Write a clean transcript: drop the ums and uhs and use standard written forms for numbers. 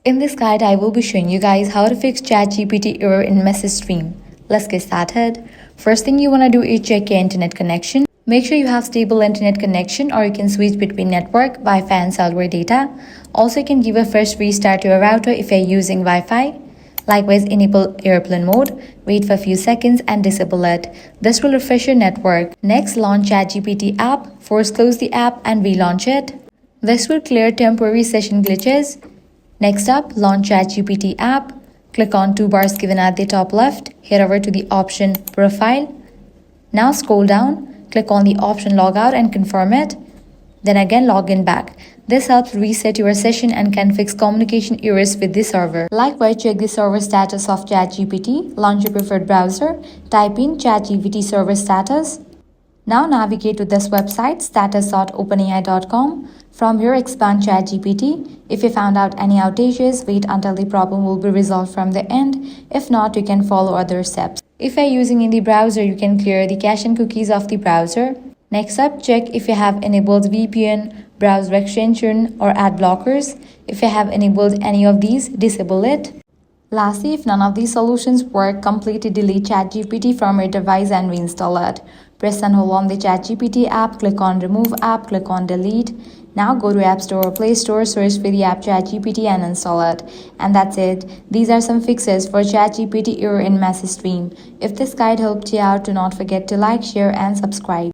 In this guide, I will be showing you guys how to fix ChatGPT error in message stream. Let's get started. First thing you want to do is check your internet connection. Make sure you have stable internet connection, or you can switch between network, Wi-Fi and cellular data. Also, you can give a fresh restart to your router if you're using Wi-Fi. Likewise, enable airplane mode, wait for a few seconds and disable it. This will refresh your network. Next, launch ChatGPT app, force close the app and relaunch it. This will clear temporary session glitches. Next up, launch ChatGPT app. Click on two bars given at the top left. Head over to the option Profile. Now scroll down. Click on the option Logout and confirm it. Then again log in back. This helps reset your session and can fix communication errors with the server. Likewise, check the server status of ChatGPT. Launch your preferred browser. Type in ChatGPT server status. Now navigate to this website, status.openai.com. From here, expand ChatGPT. If you found out any outages, wait until the problem will be resolved from the end. If not, you can follow other steps. If you're using in the browser, you can clear the cache and cookies of the browser. Next up, check if you have enabled VPN, browser extension, or ad blockers. If you have enabled any of these, disable it. Lastly, if none of these solutions work, completely delete ChatGPT from your device and reinstall it. Press and hold on the ChatGPT app, click on Remove App, click on Delete. Now go to App Store or Play Store, search for the app ChatGPT and install it. And that's it. These are some fixes for ChatGPT error in message stream. If this guide helped you out, do not forget to like, share and subscribe.